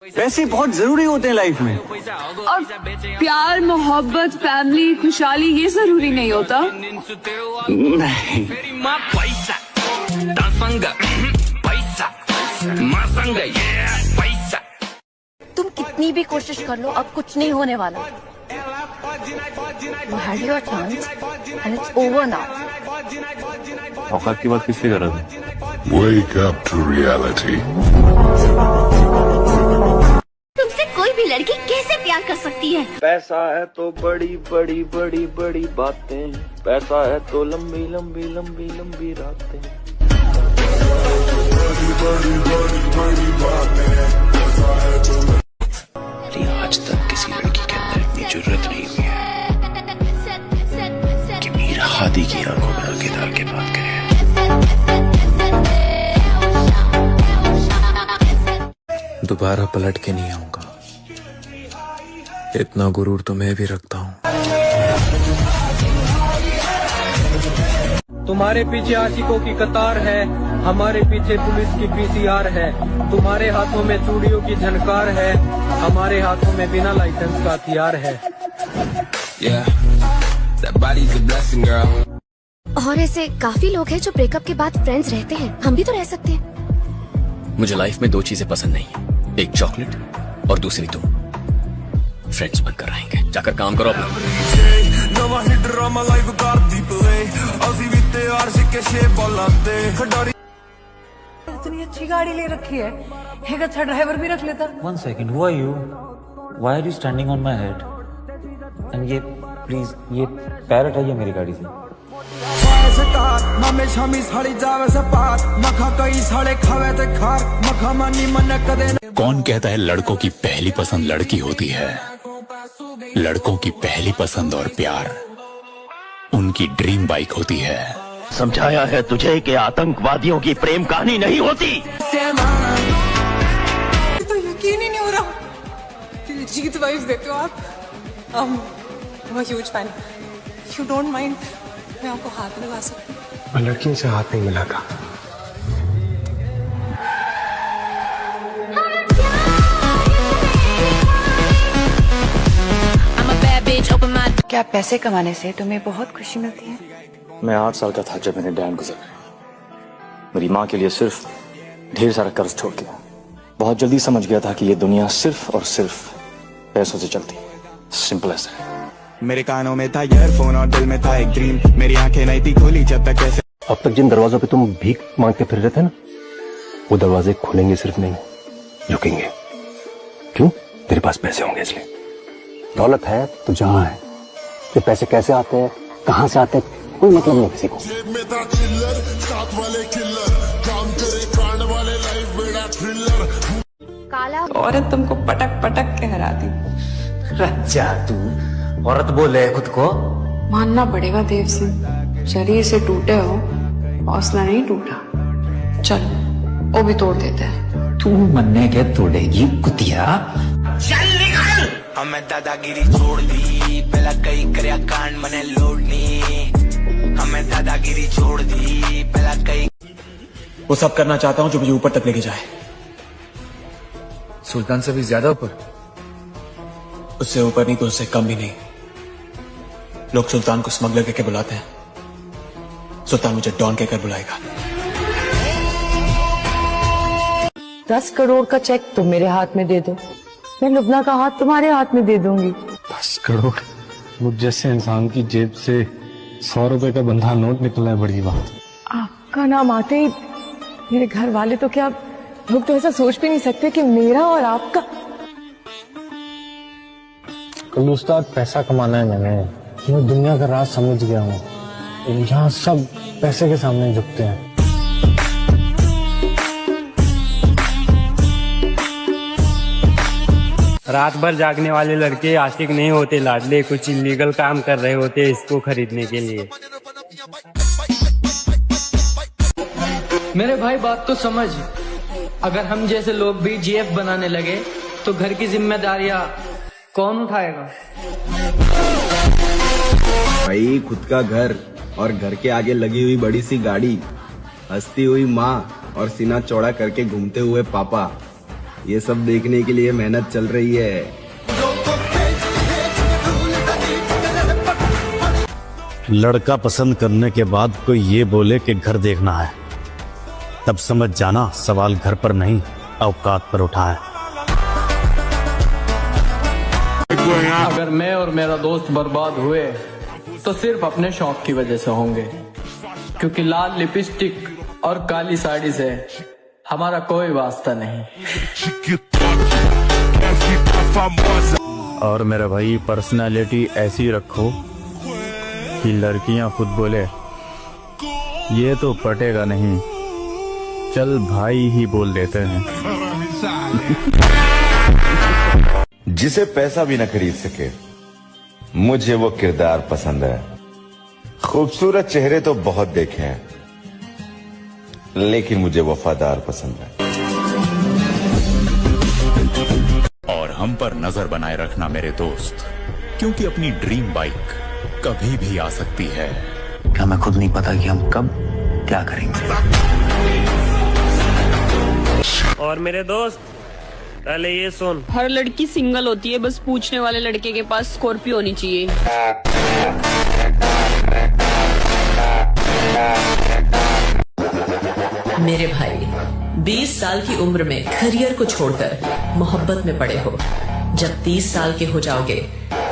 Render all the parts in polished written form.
पैसे बहुत जरूरी होते हैं लाइफ में। और प्यार, मोहब्बत, फैमिली, खुशहाली ये जरूरी नहीं होता। नहीं। तुम कितनी भी कोशिश कर लो, अब कुछ नहीं होने वाला। You had your chance and it's over now. औकात की बात किससे कर रहा था? Wake up to reality. तुमसे कोई भी लड़की कैसे प्यार कर सकती है? पैसा है तो बड़ी बड़ी बड़ी बड़ी बातें, पैसा है तो लंबी लंबी लंबी लंबी रातें। आज तक किसी लड़की के अंदर इतनी जुर्रत नहीं हुई है कि मीर हादी की आंखों में आंखें डाल के बात करे। दोबारा पलट के नहीं आऊंगा, इतना गुरूर तो मैं भी रखता हूँ। तुम्हारे पीछे आशिकों की कतार है, हमारे पीछे पुलिस की पीसीआर है। तुम्हारे हाथों में चूड़ियों की झनकार है, हमारे हाथों में बिना लाइसेंस का हथियार है। और ऐसे काफी लोग हैं जो ब्रेकअप के बाद फ्रेंड्स रहते हैं, हम भी तो रह सकते हैं। मुझे लाइफ में दो चीजें पसंद नहीं, एक चॉकलेट और दूसरी तुम। फ्रेंड्स बनकर रहेंगे, जाकर काम करो अपना। इतनी अच्छी गाड़ी ले रखी है, एक अच्छा ड्राइवर भी रख लेता। One second, who are you? Why are you standing on my head? And ये प्लीज ये पैरट है, ये मेरी गाड़ी से। कौन कहता है लड़कों की पहली पसंद लड़की होती है? लड़कों की पहली पसंद और प्यार उनकी ड्रीम बाइक होती है। समझाया है तुझे कि आतंकवादियों की प्रेम कहानी नहीं होती। तो यकीन ही नहीं हो रहा, जीत वाइफ देते हो आप। Huge fan. You don't mind, मैं आपको हाथ लगा सकती हूँ। मैं लड़कियों से हाथ नहीं मिलाता। क्या पैसे कमाने से तुम्हें बहुत खुशी मिलती है? मैं 8 साल का था जब मैंने डैन गुजर गए। मेरी माँ के लिए सिर्फ ढेर सारा कर्ज छोड़ के बहुत जल्दी समझ गया था कि ये दुनिया सिर्फ और सिर्फ पैसों से चलती है। सिंपल ऐसा है। मेरे कानों में था ईयरफोन और दिल में था एक ड्रीम, मेरी आंखें नहीं थी खुली जब तक कैसे। अब तक जिन दरवाजों पे तुम भीख मांग के फिर रहे थे ना, वो दरवाजे खुलेंगे सिर्फ नहीं, झुकेंगे। क्यों? तेरे पास पैसे होंगे इसलिए। दौलत है तो जहां है, ये पैसे कैसे आते हैं, कहां से आते हैं, कोई मतलब नहीं किसी को। काला औरत तुमको पटक पटक के हराती। रज्जा तू औरत बोले खुद को। मानना पड़ेगा देव सिंह, शरीर से टूटे हो, हौसला नहीं टूटा। चल वो भी तोड़ देते हैं। तू मन्ने के तोड़ेगी कुतिया। चल निकल। हमें दादागिरी छोड़ दी, पहला कई करया कांड मने लोडनी। हमें दादागिरी छोड़ दी, पहला कई। वो सब करना चाहता हूँ जो मुझे ऊपर तक लेके जाए। सुल्तान से भी ज्यादा ऊपर? उससे ऊपर नहीं तो उससे कम भी नहीं। लोग सुल्तान को स्मगलर कहकर बुलाते हैं, सुल्तान मुझे डॉन कहकर बुलाएगा। 10 करोड़ का चेक तुम मेरे हाथ में दे दो, मैं लुबना का हाथ तुम्हारे हाथ में दे दूंगी। 10 करोड़? मुझ जैसे इंसान की जेब से 100 रुपए का बंधा नोट निकलना है बड़ी बात। आपका नाम आते ही मेरे घर वाले तो क्या, लोग तो ऐसा सोच भी नहीं सकते कि मेरा और आपका। कल उस्ताद पैसा कमाना है मैंने, मैं दुनिया का राज समझ गया हूँ। यहाँ सब पैसे के सामने झुकते हैं। रात भर जागने वाले लड़के आशिक नहीं होते लाडले, कुछ इलीगल काम कर रहे होते इसको खरीदने के लिए। मेरे भाई बात तो समझ, अगर हम जैसे लोग भी जीएफ बनाने लगे तो घर की जिम्मेदारियां कौन उठाएगा? भाई खुद का घर और घर के आगे लगी हुई बड़ी सी गाड़ी, हंसती हुई माँ और सीना चौड़ा करके घूमते हुए पापा, ये सब देखने के लिए मेहनत चल रही है। लड़का पसंद करने के बाद कोई ये बोले कि घर देखना है, तब समझ जाना सवाल घर पर नहीं औकात पर उठा है। अगर मैं और मेरा दोस्त बर्बाद हुए तो सिर्फ अपने शौक की वजह से होंगे, क्योंकि लाल लिपस्टिक और काली साड़ी से हमारा कोई वास्ता नहीं। और मेरा भाई पर्सनालिटी ऐसी रखो कि लड़कियां खुद बोले ये तो पटेगा नहीं, चल भाई ही बोल देते हैं। जिसे पैसा भी न खरीद सके, मुझे वो किरदार पसंद है। खूबसूरत चेहरे तो बहुत देखे हैं, लेकिन मुझे वफादार पसंद है। और हम पर नजर बनाए रखना मेरे दोस्त, क्योंकि अपनी ड्रीम बाइक कभी भी आ सकती है। हमें खुद नहीं पता कि हम कब क्या करेंगे। और मेरे दोस्त पहले ये सुन, हर लड़की सिंगल होती है, बस पूछने वाले लड़के के पास स्कॉर्पियो होनी चाहिए। मेरे भाई 20 साल की उम्र में करियर को छोड़कर मोहब्बत में पड़े हो। जब 30 साल के हो जाओगे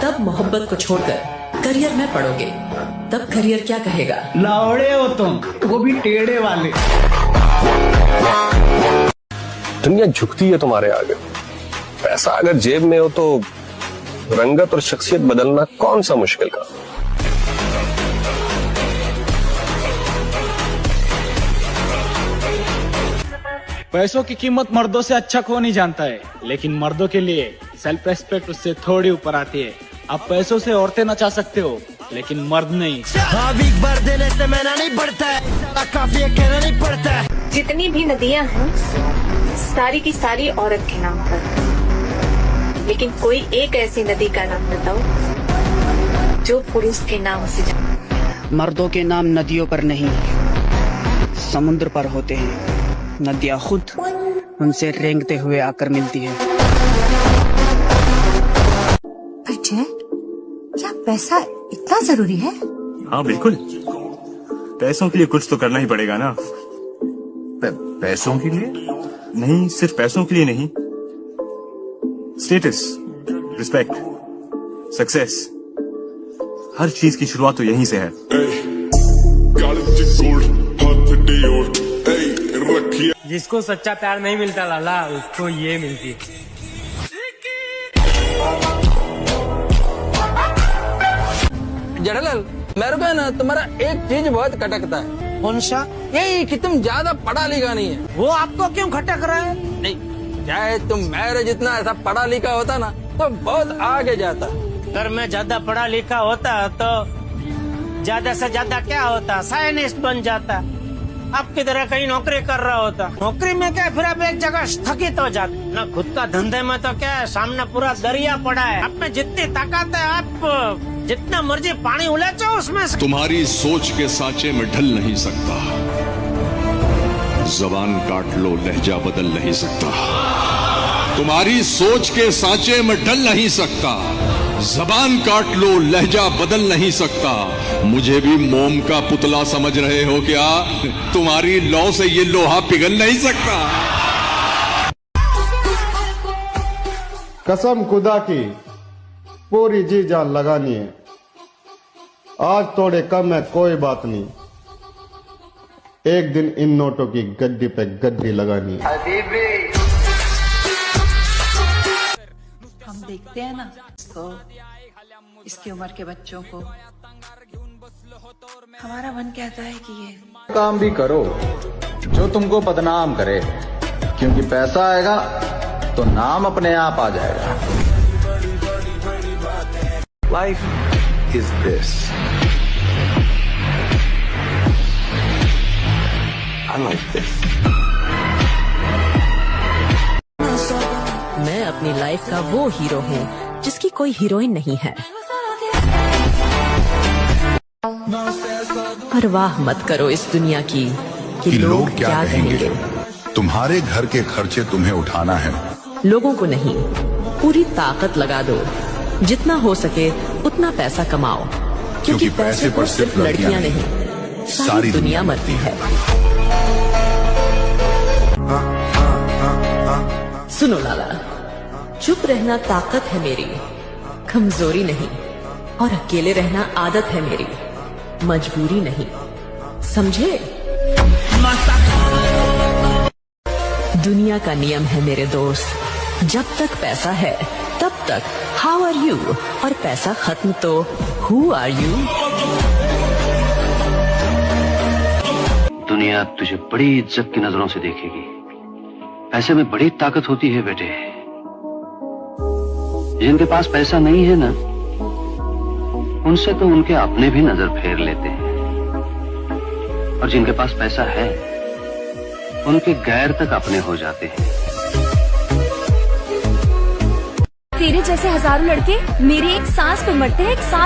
तब मोहब्बत को छोड़कर करियर में पड़ोगे, तब करियर क्या कहेगा? लावड़े हो तुम, वो भी टेढ़े वाले। दुनिया झुकती है तुम्हारे आगे। पैसा अगर जेब में हो तो रंगत और शख्सियत बदलना कौन सा मुश्किल का। पैसों की कीमत मर्दों से अच्छा कौन नहीं जानता है, लेकिन मर्दों के लिए सेल्फ रेस्पेक्ट उससे थोड़ी ऊपर आती है। आप पैसों से औरतें नचा सकते हो, लेकिन मर्द नहीं। एक बार देने से महंगा नहीं पड़ता है, काफी कहना नहीं पड़ता है। जितनी भी नदियां हैं सारी की सारी औरत के नाम पर, लेकिन कोई एक ऐसी नदी का नाम बताओ जो पुरुष के नाम से जाए। मर्दों के नाम नदियों पर नहीं, समुद्र पर होते हैं। नदियां खुद उनसे रेंगते हुए आकर मिलती है। क्या पैसा इतना जरूरी है? हाँ बिल्कुल, पैसों के लिए कुछ तो करना ही पड़ेगा ना। पैसों के लिए नहीं, सिर्फ पैसों के लिए नहीं, स्टेटस, रिस्पेक्ट, सक्सेस, हर चीज की शुरुआत तो यहीं से है। जिसको सच्चा प्यार नहीं मिलता लाला, उसको ये मिलती है। जड़लाल, मेरे को ना तुम्हारा एक चीज बहुत खटकता है। कौन सा? यही कि तुम ज्यादा पढ़ा लिखा नहीं है। वो आपको क्यों खटक रहा है? नहीं, चाहे तुम मेरे जितना ऐसा पढ़ा लिखा होता ना तो बहुत आगे जाता। अगर मैं ज्यादा पढ़ा लिखा होता तो ज्यादा से ज्यादा क्या होता, साइंटिस्ट बन जाता। आपकी तरह कहीं नौकरी कर रहा होता। नौकरी में क्या, फिर आप एक जगह स्थगित हो जाते ना। खुद का धंधे में तो क्या है, सामने पूरा दरिया पड़ा है। आप में जितनी ताकत है, आप जितना मर्जी पानी उलाचो उसमें से। तुम्हारी सोच के सांचे में ढल नहीं सकता, जबान काट लो लहजा बदल नहीं सकता। तुम्हारी सोच के सांचे में ढल नहीं सकता, जबान काट लो लहजा बदल नहीं सकता। मुझे भी मोम का पुतला समझ रहे हो क्या? तुम्हारी लौ से ये लोहा पिघल नहीं सकता। कसम खुदा की पूरी जी जान लगानी है। आज थोड़े कम है, कोई बात नहीं, एक दिन इन नोटों की गद्दी पे गद्दी लगानी है। हम देखते हैं ना इसको, इसकी उम्र के बच्चों को, हमारा मन कहता है कि ये काम भी करो जो तुमको बदनाम करे, क्योंकि पैसा आएगा तो नाम अपने आप आ जाएगा। Life is this, I like this. मैं अपनी लाइफ का वो हीरो हूँ जिसकी कोई हीरोइन नहीं है। परवाह मत करो इस दुनिया की कि लोग क्या कहेंगे। तुम्हारे घर के खर्चे तुम्हें उठाना है, लोगों को नहीं, पूरी ताकत लगा दो। जितना हो सके उतना पैसा कमाओ, क्योंकि पैसे पर सिर्फ लड़कियां नहीं, सारी दुनिया मरती है। सुनो लाला, चुप रहना ताकत है मेरी, कमजोरी नहीं। और अकेले रहना आदत है मेरी, मजबूरी नहीं। समझे? दुनिया का नियम है मेरे दोस्त, जब तक पैसा है तब तक हाउ आर यू, और पैसा खत्म तो हु आर यू। दुनिया तुझे बड़ी इज्जत की नजरों से देखेगी। पैसे में बड़ी ताकत होती है बेटे। जिनके पास पैसा नहीं है ना, उनसे तो उनके अपने भी नजर फेर लेते हैं, और जिनके पास पैसा है उनके गैर तक अपने हो जाते हैं। तेरे जैसे हजारों लड़के मेरी एक सांस पे मरते हैं, एक सांस